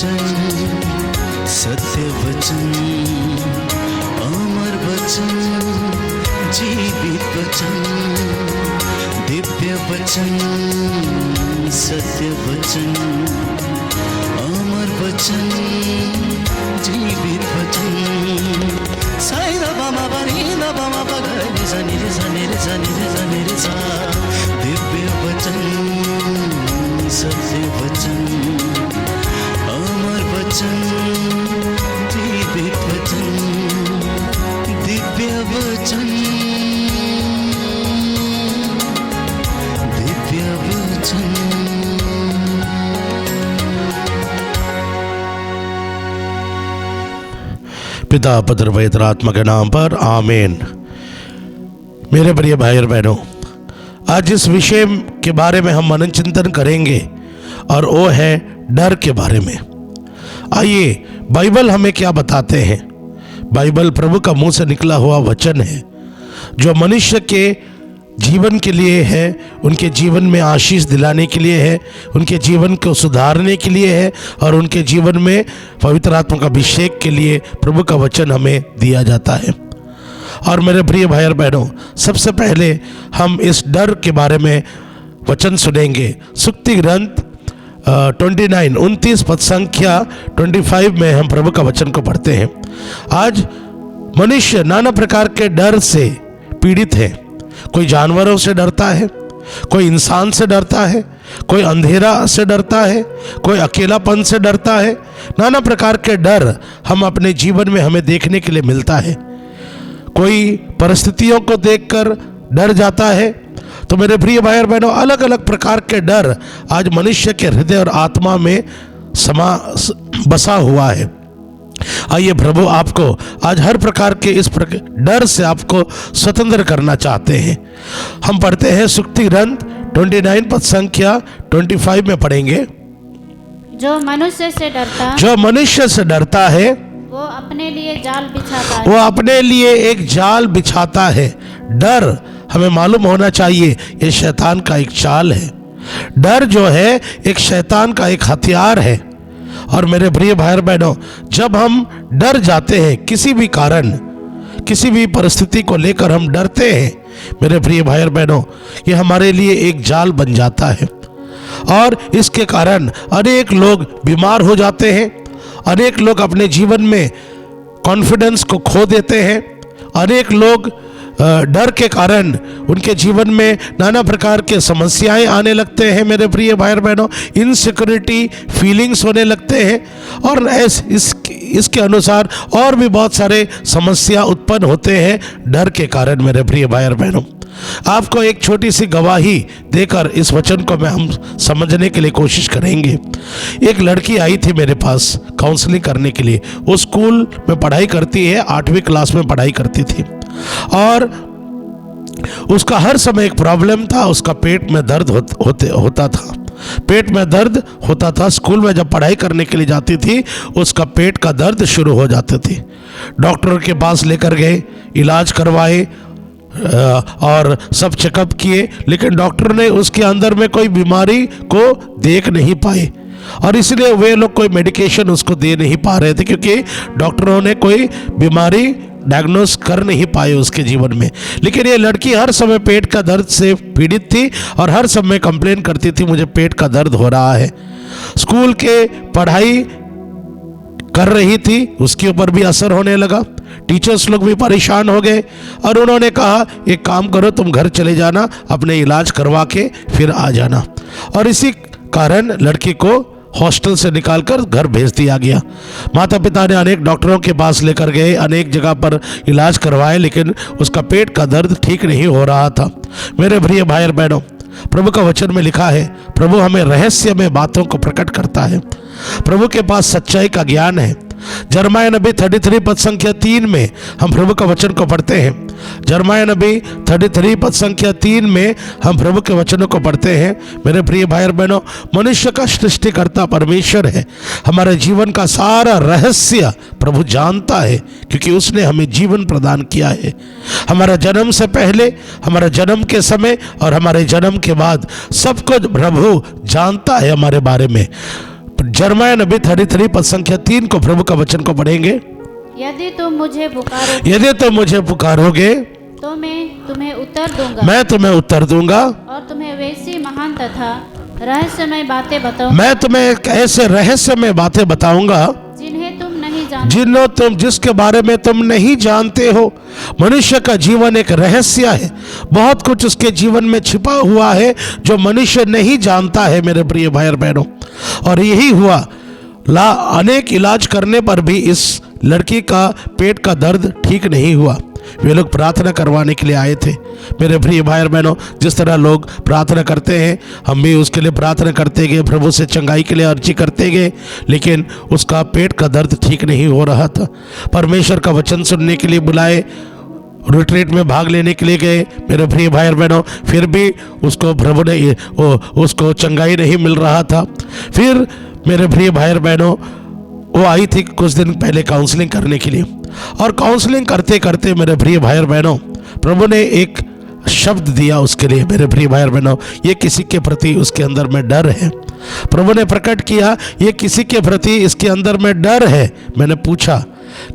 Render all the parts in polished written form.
वचन, सत्य वचन, अमर वचन, जीवित वचन, दिव्य वचन, सत्य वचन, अमर वचन, जीवित वचन। साई दा मा पा नी दा मा पा गा रे सा नी रे सा नी रे सा नी रे सा नी रे सा। दिव्य वचन, सत्य वचन, अमर वचन, जीवित वचन, दिव्य वचन, दिव्य वचन। पिता पुत्र पवित्र आत्मा के नाम पर आमीन। मेरे प्रिय भाई और बहनों, आज इस विषय के बारे में हम मनन चिंतन करेंगे और वो है डर के बारे में। आइए, बाइबल हमें क्या बताते हैं। बाइबल प्रभु का मुंह से निकला हुआ वचन है जो मनुष्य के जीवन के लिए है, उनके जीवन में आशीष दिलाने के लिए है, उनके जीवन को सुधारने के लिए है और उनके जीवन में पवित्र आत्मा का अभिषेक के लिए प्रभु का वचन हमें दिया जाता है। और मेरे प्रिय भाई और बहनों, सबसे पहले हम इस डर के बारे में वचन सुनेंगे। सुक्ति ग्रंथ 29 पद संख्या 25 में हम प्रभु का वचन को पढ़ते हैं। आज मनुष्य नाना प्रकार के डर से पीड़ित है। कोई जानवरों से डरता है, कोई इंसान से डरता है, कोई अंधेरा से डरता है, कोई अकेलापन से डरता है। नाना प्रकार के डर हम अपने जीवन में हमें देखने के लिए मिलता है। कोई परिस्थितियों को देखकर डर जाता है। तो मेरे प्रिय भाई और बहनों, अलग अलग प्रकार के डर आज मनुष्य के हृदय और आत्मा में बसा हुआ है। आइए, प्रभु आपको आज हर प्रकार के इस डर से आपको स्वतंत्र करना चाहते हैं। हम पढ़ते हैं सुक्ति ग्रंथ 29 पद संख्या 25 में पढ़ेंगे। जो मनुष्य से डरता है वो अपने लिए जाल बिछाता है। वो अपने लिए एक जाल बिछाता है। डर हमें मालूम होना चाहिए, ये शैतान का एक चाल है। डर जो है एक शैतान का एक हथियार है। और मेरे प्रिय भाई और बहनों, जब हम डर जाते हैं किसी भी कारण, किसी भी परिस्थिति को लेकर हम डरते हैं, मेरे प्रिय भाई और बहनों, ये हमारे लिए एक जाल बन जाता है। और इसके कारण अनेक लोग बीमार हो जाते हैं, अनेक लोग अपने जीवन में कॉन्फिडेंस को खो देते हैं, अनेक लोग डर के कारण उनके जीवन में नाना प्रकार के समस्याएं आने लगते हैं। मेरे प्रिय भाई और बहनों, इनसिक्योरिटी फीलिंग्स होने लगते हैं और इसके अनुसार और भी बहुत सारे समस्या उत्पन्न होते हैं डर के कारण। मेरे प्रिय भाई और बहनों, आपको एक छोटी सी गवाही देकर इस वचन को हम समझने के लिए कोशिश करेंगे। एक लड़की आई थी मेरे पास काउंसलिंग करने के लिए। वो स्कूल में पढ़ाई करती है, 8वीं क्लास में पढ़ाई करती थी और उसका हर समय एक प्रॉब्लम था, उसका पेट में दर्द होता था। पेट में दर्द होता था। स्कूल में जब पढ़ाई करने के लिए जाती थी उसका पेट का दर्द शुरू हो जाते थे। डॉक्टर के पास लेकर गए, इलाज करवाए और सब चेकअप किए, लेकिन डॉक्टर ने उसके अंदर में कोई बीमारी को देख नहीं पाए और इसलिए वे लोग कोई मेडिकेशन उसको दे नहीं पा रहे थे, क्योंकि डॉक्टरों ने कोई बीमारी डायग्नोस कर नहीं पाए उसके जीवन में। लेकिन ये लड़की हर समय पेट का दर्द से पीड़ित थी और हर समय कंप्लेन करती थी, मुझे पेट का दर्द हो रहा है। स्कूल के पढ़ाई कर रही थी, उसके ऊपर भी असर होने लगा। टीचर्स लोग भी परेशान हो गए और उन्होंने कहा, एक काम करो, तुम घर चले जाना, अपने इलाज करवा के फिर आ जाना। और इसी कारण लड़की को हॉस्टल से निकालकर घर भेज दिया गया। माता पिता ने अनेक डॉक्टरों के पास लेकर गए, अनेक जगह पर इलाज करवाए, लेकिन उसका पेट का दर्द ठीक नहीं हो रहा था। मेरे प्रिय भाई और बहनों, प्रभु का वचन में लिखा है, प्रभु हमें रहस्य में बातों को प्रकट करता है। प्रभु के पास सच्चाई का ज्ञान है। यिर्मयाह नबी 33 पद संख्या 3 में हम प्रभु का वचन को पढ़ते हैं। यिर्मयाह नबी 33 पद संख्या 3 में हम प्रभु के वचनों को पढ़ते हैं। मेरे प्रिय भाई और बहनों, मनुष्य का सृष्टिकर्ता परमेश्वर है। हमारे जीवन का सारा रहस्य प्रभु जानता है, क्योंकि उसने हमें जीवन प्रदान किया है। हमारा जन्म से पहले, हमारे जन्म के समय और हमारे जन्म के बाद सब कुछ प्रभु जानता है हमारे बारे में। जर्माया नबी 33 पद संख्या 3 को प्रभु का वचन को पढ़ेंगे। यदि तुम मुझे पुकारोगे यदि तुम मुझे पुकारोगे तो मैं तुम्हें उत्तर दूंगा मैं तुम्हें उत्तर दूंगा, और तुम्हें वैसी महान तथा रहस्यमय बातें बताऊंगा मैं तुम्हें एक ऐसे रहस्यमय बातें बताऊंगा जिन्हें तुम नहीं जानते। जिसके बारे में तुम नहीं जानते हो। मनुष्य का जीवन एक रहस्य है, बहुत कुछ उसके जीवन में छिपा हुआ है जो मनुष्य नहीं जानता है मेरे प्रिय भाई और बहनों। और यही हुआ, अनेक इलाज करने पर भी इस लड़की का पेट का दर्द ठीक नहीं हुआ। वे लोग प्रार्थना करवाने के लिए आए थे। मेरे प्रिय भाई और बहनों, जिस तरह लोग प्रार्थना करते हैं हम भी उसके लिए प्रार्थना करते गए, प्रभु से चंगाई के लिए अर्जी करते गए, लेकिन उसका पेट का दर्द ठीक नहीं हो रहा था। परमेश्वर का वचन सुनने के लिए बुलाए, रिट्रीट में भाग लेने के लिए गए मेरे प्रिय भाई और बहनों, फिर भी उसको प्रभु ने उसको चंगाई नहीं मिल रहा था। फिर मेरे प्रिय भाई और बहनों, वो आई थी कुछ दिन पहले काउंसलिंग करने के लिए, और काउंसलिंग करते करते मेरे प्रिय भाई और बहनों, प्रभु ने एक शब्द दिया उसके लिए। मेरे प्रिय भाई और बहनों, ये किसी के प्रति उसके अंदर में डर है। प्रभु ने प्रकट किया, ये किसी के प्रति इसके अंदर में डर है। मैंने पूछा,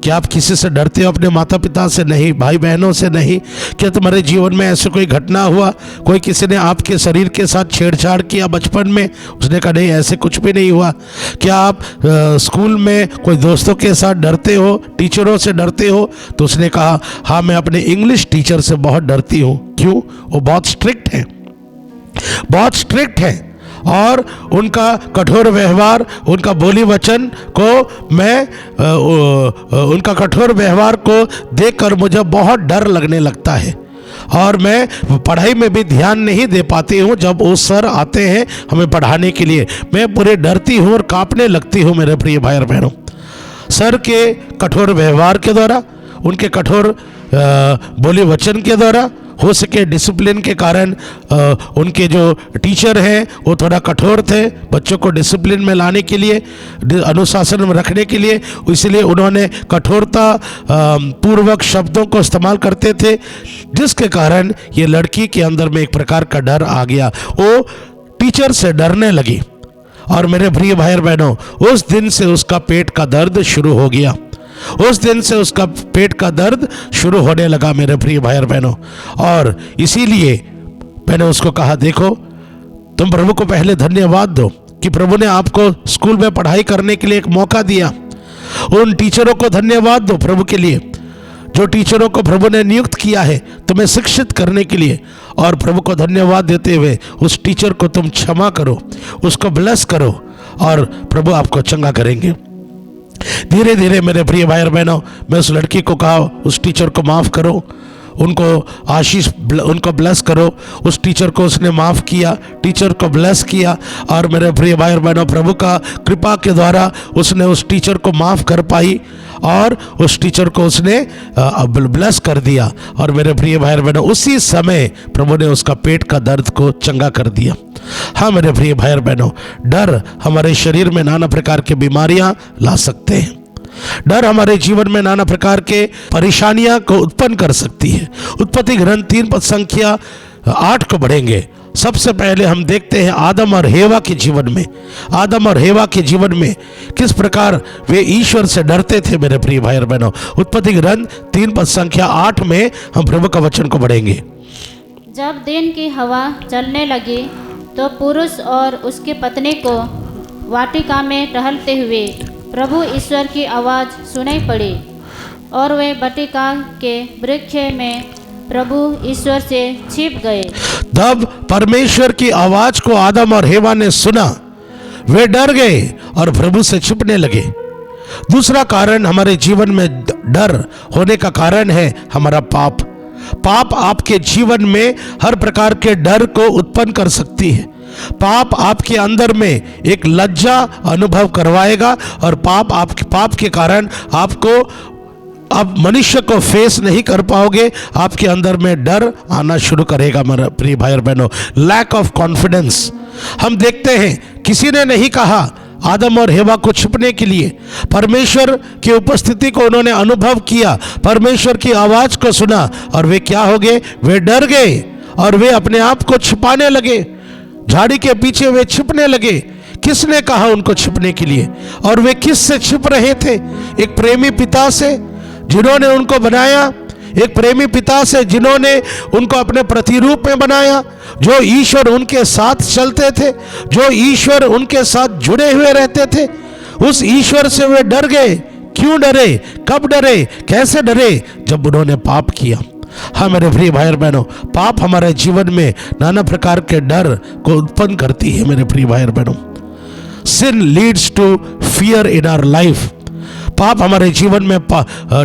क्या आप किसी से डरते हो? अपने माता पिता से नहीं, भाई बहनों से नहीं? क्या तुम्हारे जीवन में ऐसे कोई घटना हुआ, कोई किसी ने आपके शरीर के साथ छेड़छाड़ किया बचपन में? उसने कहा नहीं, ऐसे कुछ भी नहीं हुआ। क्या आप स्कूल में कोई दोस्तों के साथ डरते हो, टीचरों से डरते हो? तो उसने कहा हाँ, मैं अपने इंग्लिश टीचर से बहुत डरती हूँ। क्यों? वो बहुत स्ट्रिक्ट है, बहुत स्ट्रिक्ट है, और उनका कठोर व्यवहार, उनका बोली वचन को मैं उनका कठोर व्यवहार को देखकर मुझे बहुत डर लगने लगता है, और मैं पढ़ाई में भी ध्यान नहीं दे पाती हूँ। जब वो सर आते हैं हमें पढ़ाने के लिए, मैं पूरे डरती हूँ और कांपने लगती हूँ मेरे प्रिय भाई और बहनों। सर के कठोर व्यवहार के द्वारा, उनके कठोर बोली वचन के द्वारा, हो सके डिसिप्लिन के कारण, उनके जो टीचर हैं वो थोड़ा कठोर थे बच्चों को डिसिप्लिन में लाने के लिए, अनुशासन में रखने के लिए, इसलिए उन्होंने कठोरता पूर्वक शब्दों को इस्तेमाल करते थे, जिसके कारण ये लड़की के अंदर में एक प्रकार का डर आ गया। वो टीचर से डरने लगी, और मेरे प्रिय भाई और बहनों, उस दिन से उसका पेट का दर्द शुरू हो गया। उस दिन से उसका पेट का दर्द शुरू होने लगा मेरे प्रिय भाई और बहनों। और इसीलिए मैंने उसको कहा, देखो तुम प्रभु को पहले धन्यवाद दो कि प्रभु ने आपको स्कूल में पढ़ाई करने के लिए एक मौका दिया। उन टीचरों को धन्यवाद दो प्रभु के लिए, जो टीचरों को प्रभु ने नियुक्त किया है तुम्हें शिक्षित करने के लिए, और प्रभु को धन्यवाद देते हुए उस टीचर को तुम क्षमा करो, उसको ब्लेस करो, और प्रभु आपको चंगा करेंगे। धीरे धीरे मेरे प्रिय भाई और बहनों, मैं उस लड़की को कहा उस टीचर को माफ़ करो, उनको आशीष, उनको ब्लेस करो। उस टीचर को उसने माफ़ किया, टीचर को ब्लेस किया, और मेरे प्रिय भाई और बहनों, प्रभु का कृपा के द्वारा उसने उस टीचर को माफ़ कर पाई, और उस टीचर को उसने ब्लेस कर दिया। और मेरे प्रिय भाई और बहनों, उसी समय प्रभु ने उसका पेट का दर्द को चंगा कर दिया। हाँ मेरे प्रिय भाई और बहनों, डर हमारे शरीर में नाना प्रकार की बीमारियां ला सकते हैं। डर हमारे जीवन में नाना प्रकार के परेशानियां को उत्पन्न कर सकती है। उत्पत्ति ग्रंथ 3 पद संख्या 8 को पढ़ेंगे। सबसे पहले हम देखते हैं आदम और हेवा के जीवन में, आदम और हेवा के जीवन में किस प्रकार वे ईश्वर से डरते थे मेरे प्रिय भाई और बहनों। उत्पत्ति ग्रंथ 3 पद संख्या 8 में हम प्रभु का वचन को पढ़ेंगे। जब दिन की हवा चलने लगी तो पुरुष और उसकी पत्नी को वाटिका में टहलते हुए प्रभु ईश्वर की आवाज़ सुनाई पड़ी, और वे वाटिका के वृक्ष में प्रभु ईश्वर से छिप गए। तब परमेश्वर की आवाज को आदम और हेवा ने सुना, वे डर गए और प्रभु से छिपने लगे। दूसरा कारण हमारे जीवन में डर होने का कारण है हमारा पाप। पाप आपके जीवन में हर प्रकार के डर को उत्पन्न कर सकती है। पाप आपके अंदर में एक लज्जा अनुभव करवाएगा, और पाप के कारण आपको, आप मनुष्य को फेस नहीं कर पाओगे, आपके अंदर में डर आना शुरू करेगा मेरे प्रिय भाई और बहनों। Lack of confidence. हम देखते हैं किसी ने नहीं कहा आदम और हेवा को छिपने के लिए, परमेश्वर की उपस्थिति को उन्होंने अनुभव किया, परमेश्वर की आवाज को सुना, और वे क्या हो गए? वे डर गए और वे अपने आप को छिपाने लगे, झाड़ी के पीछे वे छिपने लगे। किसने कहा उनको छिपने के लिए? और वे किस से छिप रहे थे? एक प्रेमी पिता से जिन्होंने उनको बनाया, एक प्रेमी पिता से जिन्होंने उनको अपने प्रतिरूप में बनाया, जो ईश्वर उनके साथ चलते थे, जो ईश्वर उनके साथ जुड़े हुए रहते थे। उस ईश्वर से वे डर गए। क्यों डरे? कब डरे? कैसे डरे? जब उन्होंने पाप किया। हाँ मेरे प्रिय भाई और बहनों, पाप हमारे जीवन में नाना प्रकार के डर को उत्पन्न करती है। मेरे प्रिय भाई और बहनों, sin leads to fear in our life. पाप हमारे जीवन में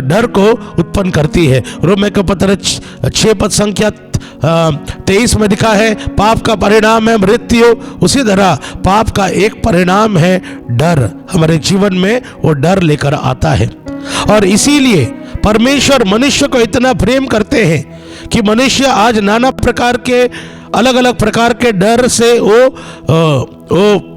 डर को उत्पन्न करती है। रोमियो के पत्र 6 पद संख्या 23 में लिखा है, पाप का परिणाम है मृत्यु। उसी तरह पाप का एक परिणाम है डर। हमारे जीवन में वो डर लेकर आता है। और इसीलिए परमेश्वर मनुष्य को इतना प्रेम करते हैं कि मनुष्य आज नाना प्रकार के अलग अलग प्रकार के डर से वो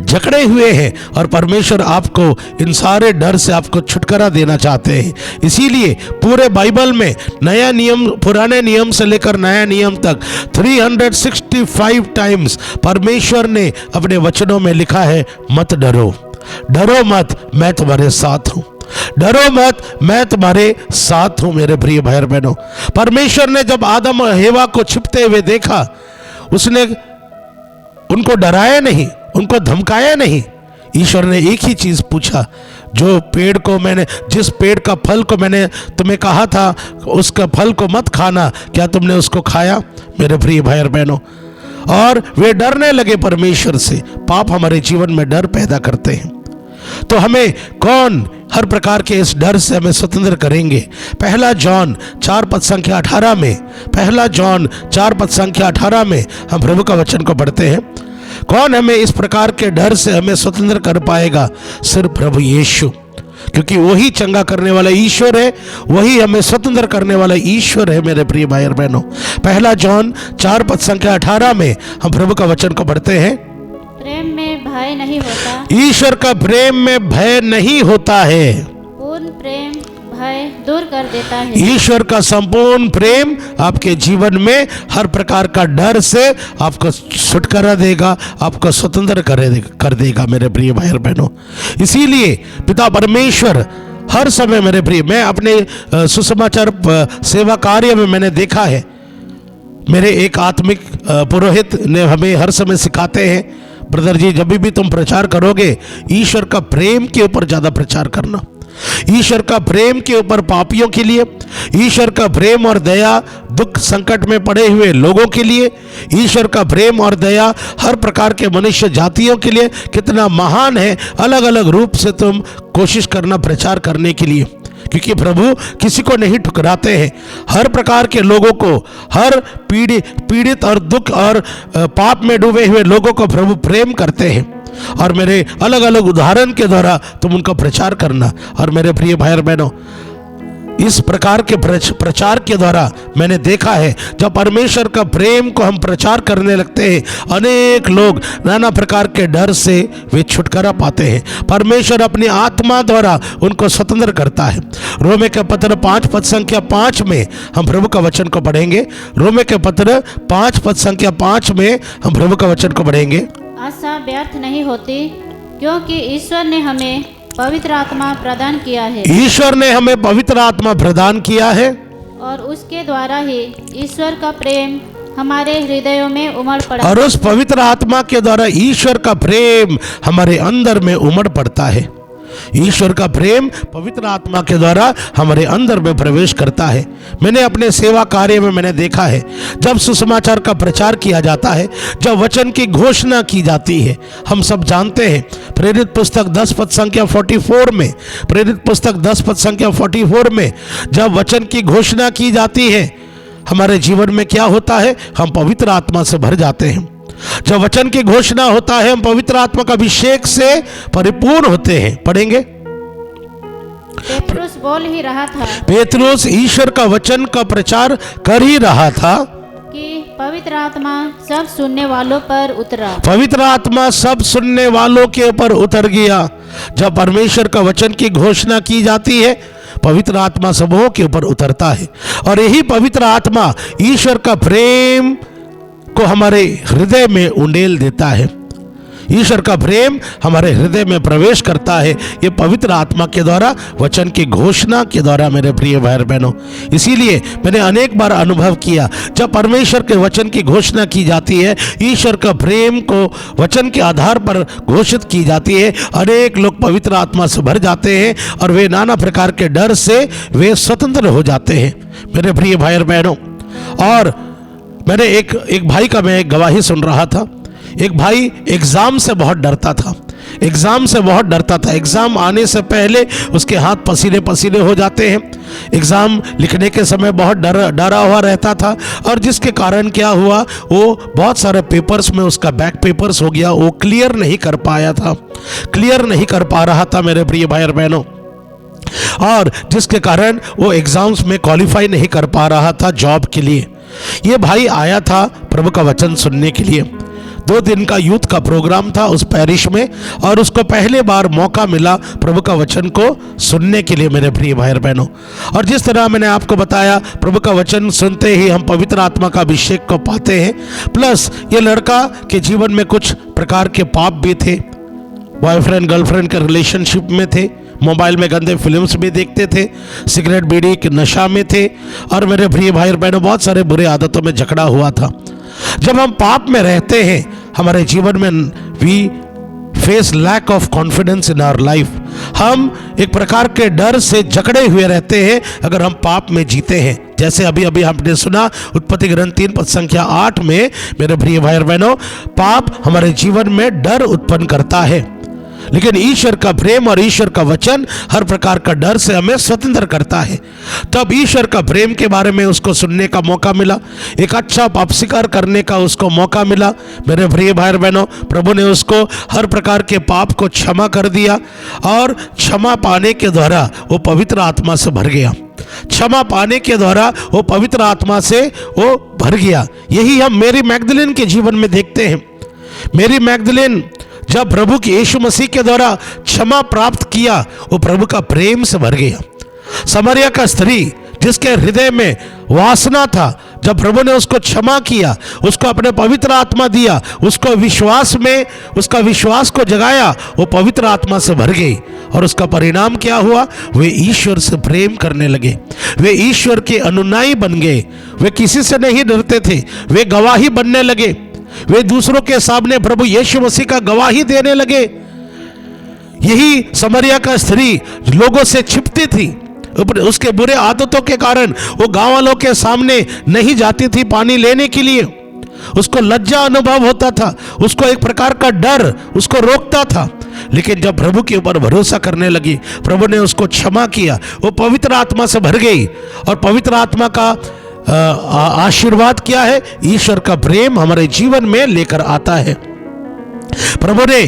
जकड़े हुए हैं। और परमेश्वर आपको इन सारे डर से आपको छुटकारा देना चाहते हैं। इसीलिए पूरे बाइबल में नया नियम, पुराने नियम से लेकर नया नियम तक 365 टाइम्स परमेश्वर ने अपने वचनों में लिखा है, मत डरो, डरो मत, मैं तुम्हारे साथ हूं। डरो मत, मैं तुम्हारे साथ हूं। मेरे प्रिय भाई और बहनों, परमेश्वर ने जब आदम और हेवा को छिपते हुए देखा, उसने उनको डराया नहीं, उनको धमकाया नहीं। ईश्वर ने एक ही चीज पूछा, जो पेड़ को मैंने, जिस पेड़ का फल को मैंने तुम्हें कहा था उसका फल को मत खाना, क्या तुमने उसको खाया? मेरे प्रिय भाई और बहनों, और वे डरने लगे परमेश्वर से। पाप हमारे जीवन में डर पैदा करते हैं। तो हमें कौन हर प्रकार के इस डर से हमें स्वतंत्र करेंगे? पहला जॉन 4 पद संख्या 18 में, पहला जॉन 4 पद संख्या 18 में हम प्रभु का वचन को पढ़ते हैं। कौन हमें इस प्रकार के डर से हमें स्वतंत्र कर पाएगा? सिर्फ प्रभु यीशु, क्योंकि वही चंगा करने वाला ईश्वर है, वही हमें स्वतंत्र करने वाला ईश्वर है। मेरे प्रिय भाई और बहनों, पहला जॉन 4 पद संख्या 18 में हम प्रभु का वचन को पढ़ते हैं। प्रेम में भय नहीं होता, ईश्वर का प्रेम में भय नहीं होता है। पूर्ण प्रेम भय दूर कर देता है। ईश्वर का संपूर्ण प्रेम आपके जीवन में हर प्रकार का डर से आपको छुटकारा देगा, आपको स्वतंत्र कर देगा। मेरे प्रिय भाई और बहनों, इसीलिए पिता परमेश्वर हर समय, मेरे प्रिय, मैं अपने सुसमाचार सेवा कार्य में मैंने देखा है, मेरे एक आत्मिक पुरोहित ने हमें हर समय सिखाते हैं, ब्रदर जी, जब भी तुम प्रचार करोगे ईश्वर का प्रेम के ऊपर ज्यादा प्रचार करना। ईश्वर का प्रेम के ऊपर पापियों के लिए, ईश्वर का प्रेम और दया दुख संकट में पड़े हुए लोगों के लिए, ईश्वर का प्रेम और दया हर प्रकार के मनुष्य जातियों के लिए कितना महान है। अलग अलग रूप से तुम कोशिश करना प्रचार करने के लिए, क्योंकि प्रभु किसी को नहीं ठुकराते हैं। हर प्रकार के लोगों को, हर पीड़ित और दुख और पाप में डूबे हुए लोगों को प्रभु प्रेम करते हैं। और मेरे अलग अलग उदाहरण के द्वारा तुम उनका प्रचार करना। और मेरे प्रिय भाई और बहनों, इस प्रकार के प्रचार के द्वारा मैंने देखा है, जब परमेश्वर का प्रेम को हम प्रचार करने लगते हैं, अनेक लोग नाना प्रकार के डर से वे छुटकारा पाते हैं। परमेश्वर अपनी आत्मा द्वारा उनको स्वतंत्र करता है। रोमियो के पत्र 5 पद संख्या 5 में हम प्रभु का वचन को पढ़ेंगे। रोमियो के पत्र 5 पद संख्या 5 में हम प्रभु का वचन को पढ़ेंगे। आशा व्यर्थ नहीं होती, क्योंकि ईश्वर ने हमें पवित्र आत्मा प्रदान किया है। ईश्वर ने हमें पवित्र आत्मा प्रदान किया है, और उसके द्वारा ही ईश्वर का प्रेम हमारे हृदयों में उमड़ पड़ा। और उस पवित्र आत्मा के द्वारा ईश्वर का प्रेम हमारे अंदर में उमड़ पड़ता है। ईश्वर का प्रेम पवित्र आत्मा के द्वारा हमारे अंदर में प्रवेश करता है। मैंने अपने सेवा कार्य में मैंने देखा है, जब सुसमाचार का प्रचार किया जाता है, जब वचन की घोषणा की जाती है, हम सब जानते हैं प्रेरित पुस्तक 10 पद संख्या 44 में, प्रेरित पुस्तक 10 पद संख्या 44 में जब वचन की घोषणा की जाती है, हमारे जीवन में क्या होता है? हम पवित्र आत्मा से भर जाते हैं। जब वचन की घोषणा होता है, हम पवित्र आत्मा का अभिषेक से परिपूर्ण होते हैं। पढ़ेंगे। पेतरुस बोल ही रहा था, पेतरुस ईश्वर का वचन का प्रचार कर ही रहा था कि पवित्र आत्मा सब सुनने वालों पर उतरा। पवित्र आत्मा सब सुनने वालों के ऊपर उतर गया। जब परमेश्वर का वचन की घोषणा की जाती है, पवित्र आत्मा सबों के ऊपर उतरता है। और यही पवित्र आत्मा ईश्वर का प्रेम को हमारे हृदय में उंडेल देता है। ईश्वर का प्रेम हमारे हृदय में प्रवेश करता है, ये पवित्र आत्मा के द्वारा, वचन की घोषणा के द्वारा मेरे प्रिय भाई बहनों। इसीलिए मैंने अनेक बार अनुभव किया, जब परमेश्वर के वचन की घोषणा की जाती है, ईश्वर का प्रेम को वचन के आधार पर घोषित की जाती है, अनेक लोग पवित्र आत्मा से भर जाते हैं और वे नाना प्रकार के डर से वे स्वतंत्र हो जाते हैं मेरे प्रिय भाई और बहनों। और मैंने एक भाई का मैं एक गवाही सुन रहा था। एक भाई एग्जाम से बहुत डरता था, एग्जाम से बहुत डरता था। एग्जाम आने से पहले उसके हाथ पसीने पसीने हो जाते हैं, एग्जाम लिखने के समय बहुत डरा हुआ रहता था, और जिसके कारण क्या हुआ, वो बहुत सारे पेपर्स में उसका बैक पेपर्स हो गया, वो क्लियर नहीं कर पाया था, क्लियर नहीं कर पा रहा था मेरे प्रिय भाई और बहनों, और जिसके कारण वो एग्जाम्स में क्वालिफाई नहीं कर पा रहा था जॉब के लिए। ये भाई आया था प्रभु का वचन सुनने के लिए। 2 दिन का यूथ का प्रोग्राम था उस पैरिश में, और उसको पहले बार मौका मिला प्रभु का वचन को सुनने के लिए मेरे प्रिय भाई और बहनों। और जिस तरह मैंने आपको बताया, प्रभु का वचन सुनते ही हम पवित्र आत्मा का अभिषेक को पाते हैं। प्लस ये लड़का के जीवन में कुछ प्रकार के पाप भी थे, बॉयफ्रेंड गर्लफ्रेंड के रिलेशनशिप में थे, मोबाइल में गंदे फिल्म्स भी देखते थे, सिगरेट बीड़ी के नशा में थे, और मेरे प्रिय भाई और बहनों बहुत सारे बुरे आदतों में जकड़ा हुआ था। जब हम पाप में रहते हैं, हमारे जीवन में we face lack of confidence in our life. हम एक प्रकार के डर से जकड़े हुए रहते हैं अगर हम पाप में जीते हैं। जैसे अभी अभी हमने सुना उत्पत्ति ग्रंथ 3 पद संख्या 8 में मेरे प्रिय भाई और बहनों, पाप हमारे जीवन में डर उत्पन्न करता है, लेकिन ईश्वर का प्रेम और ईश्वर का वचन हर प्रकार का डर से हमें स्वतंत्र करता है। तब ईश्वर का प्रेम के बारे में उसको सुनने का मौका मिला, एक अच्छा पाप स्वीकार करने का उसको मौका मिला मेरे प्रिय भाई और बहनों। प्रभु ने उसको हर प्रकार के पाप को क्षमा कर दिया, और क्षमा पाने के द्वारा वो पवित्र आत्मा से भर गया। क्षमा पाने के द्वारा वो पवित्र आत्मा से वो भर गया। यही हम मेरी मैगदलीन के जीवन में देखते हैं। मेरी मैगदलीन जब प्रभु के यीशु मसीह के द्वारा क्षमा प्राप्त किया, वो प्रभु का प्रेम से भर गया। समरिया का स्त्री जिसके हृदय में वासना था, जब प्रभु ने उसको क्षमा किया, उसको अपने पवित्र आत्मा दिया, उसको विश्वास में उसका विश्वास को जगाया, वो पवित्र आत्मा से भर गई। और उसका परिणाम क्या हुआ, वे ईश्वर से प्रेम करने लगे, वे ईश्वर के अनुयायी बन गए, वे किसी से नहीं डरते थे, वे गवाही बनने लगे, वे दूसरों के सामने प्रभु यीशु मसीह का गवाही देने लगे। यही समरिया का स्त्री लोगों से छिपती थी, उसके बुरे आदतों के कारण वो गांव वालों के सामने नहीं जाती थी पानी लेने के लिए, उसको लज्जा अनुभव होता था, उसको एक प्रकार का डर उसको रोकता था। लेकिन जब प्रभु के ऊपर भरोसा करने लगी, प्रभु ने उसको क्षमा किया, वो पवित्र आत्मा से भर गई। और पवित्र आत्मा का आशीर्वाद क्या है, ईश्वर का प्रेम हमारे जीवन में लेकर आता है। प्रभु ने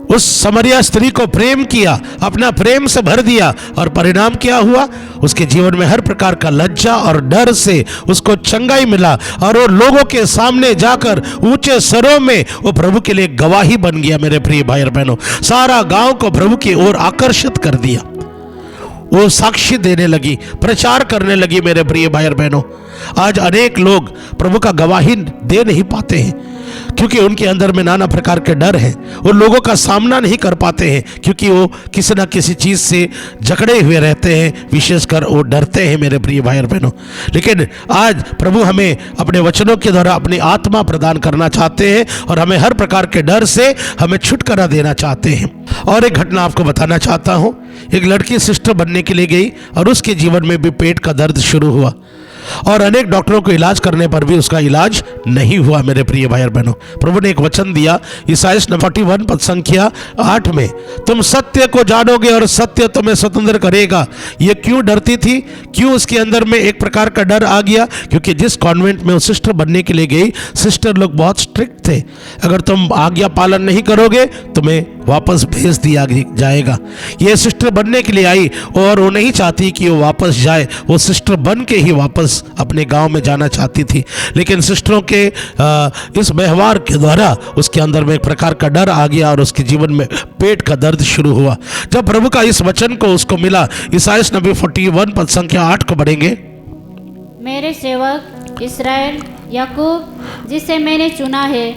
उस समरिया स्त्री को प्रेम किया, अपना प्रेम से भर दिया, और परिणाम क्या हुआ, उसके जीवन में हर प्रकार का लज्जा और डर से उसको चंगाई मिला, और वो लोगों के सामने जाकर ऊंचे स्वरों में वो प्रभु के लिए गवाही बन गया मेरे प्रिय भाई और बहनों। सारा गांव को प्रभु की ओर आकर्षित कर दिया, वो साक्षी देने लगी, प्रचार करने लगी मेरे प्रिय भाई और बहनों। आज अनेक लोग प्रभु का गवाही दे नहीं पाते हैं, क्योंकि उनके अंदर में नाना प्रकार के डर हैं, वो लोगों का सामना नहीं कर पाते हैं, क्योंकि वो किसी ना किसी चीज़ से जकड़े हुए रहते हैं, विशेषकर वो डरते हैं मेरे प्रिय भाई और बहनों। लेकिन आज प्रभु हमें अपने वचनों के द्वारा अपनी आत्मा प्रदान करना चाहते हैं, और हमें हर प्रकार के डर से हमें छुटकारा देना चाहते हैं। और एक घटना आपको बताना चाहता हूँ। एक लड़की सिस्टर बनने के लिए गई, और उसके जीवन में भी पेट का दर्द शुरू हुआ, और अनेक डॉक्टरों को इलाज करने पर भी उसका इलाज नहीं हुआ मेरे प्रिय भाई और बहनों। प्रभु ने एक वचन दिया ईसाई 41 पद संख्या 8 में, तुम सत्य को जानोगे और सत्य तुम्हें स्वतंत्र करेगा। ये क्यों डरती थी, क्यों उसके अंदर में एक प्रकार का डर आ गया, क्योंकि जिस कॉन्वेंट में वो सिस्टर बनने के लिए गई, सिस्टर लोग बहुत स्ट्रिक्ट थे, अगर तुम आज्ञा पालन नहीं करोगे तुम्हें वापस भेज दिया जाएगा। ये सिस्टर बनने के लिए आई, और वो नहीं चाहती कि वो वापस जाए, वो सिस्टर बन के ही वापस अपने गांव में जाना चाहती थी। लेकिन सिस्टरों के इस व्यवहार के द्वारा उसके अंदर में एक प्रकार का डर आ गया, और उसके जीवन में पेट का दर्द शुरू हुआ। जब प्रभु का इस वचन को उसको मिला, ईसाई 41 पद संख्या 8 को पढ़ेंगे। मेरे सेवक इस्राएल याकूब जिसे मैंने चुना है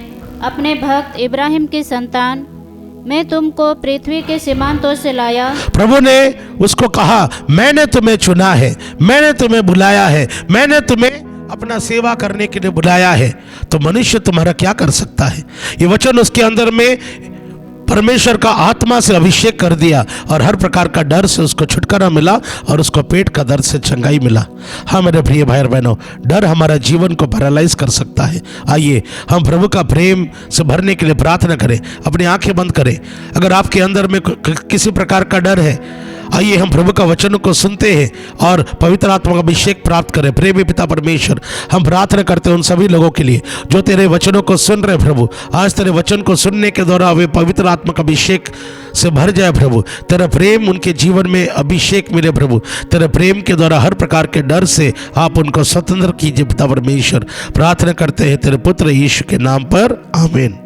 अपने भक्त इब्राहिम की संतान, मैं तुमको पृथ्वी के सीमांतों से लाया। प्रभु ने उसको कहा, मैंने तुम्हें चुना है, मैंने तुम्हें बुलाया है, मैंने तुम्हें अपना सेवा करने के लिए बुलाया है, तो मनुष्य तुम्हारा क्या कर सकता है। ये वचन उसके अंदर में परमेश्वर का आत्मा से अभिषेक कर दिया और हर प्रकार का डर से उसको छुटकारा मिला और उसको पेट का दर्द से चंगाई मिला। हाँ मेरे प्रिय भाई और बहनों, डर हमारा जीवन को पैरालाइज कर सकता है। आइए हम प्रभु का प्रेम से भरने के लिए प्रार्थना करें, अपनी आंखें बंद करें। अगर आपके अंदर में किसी प्रकार का डर है, आइए हम प्रभु का वचन को सुनते हैं और पवित्र आत्मा का अभिषेक प्राप्त करें। प्रेमी पिता परमेश्वर, हम प्रार्थना करते हैं उन सभी लोगों के लिए जो तेरे वचनों को सुन रहे प्रभु। आज तेरे वचन को सुनने के दौरान वे पवित्र आत्मा का अभिषेक से भर जाए प्रभु। तेरा प्रेम उनके जीवन में अभिषेक मिले प्रभु। तेरे प्रेम के द्वारा हर प्रकार के डर से आप उनको स्वतंत्र कीजिए पिता परमेश्वर। प्रार्थना करते हैं तेरे पुत्र यीशु के नाम पर, आमीन।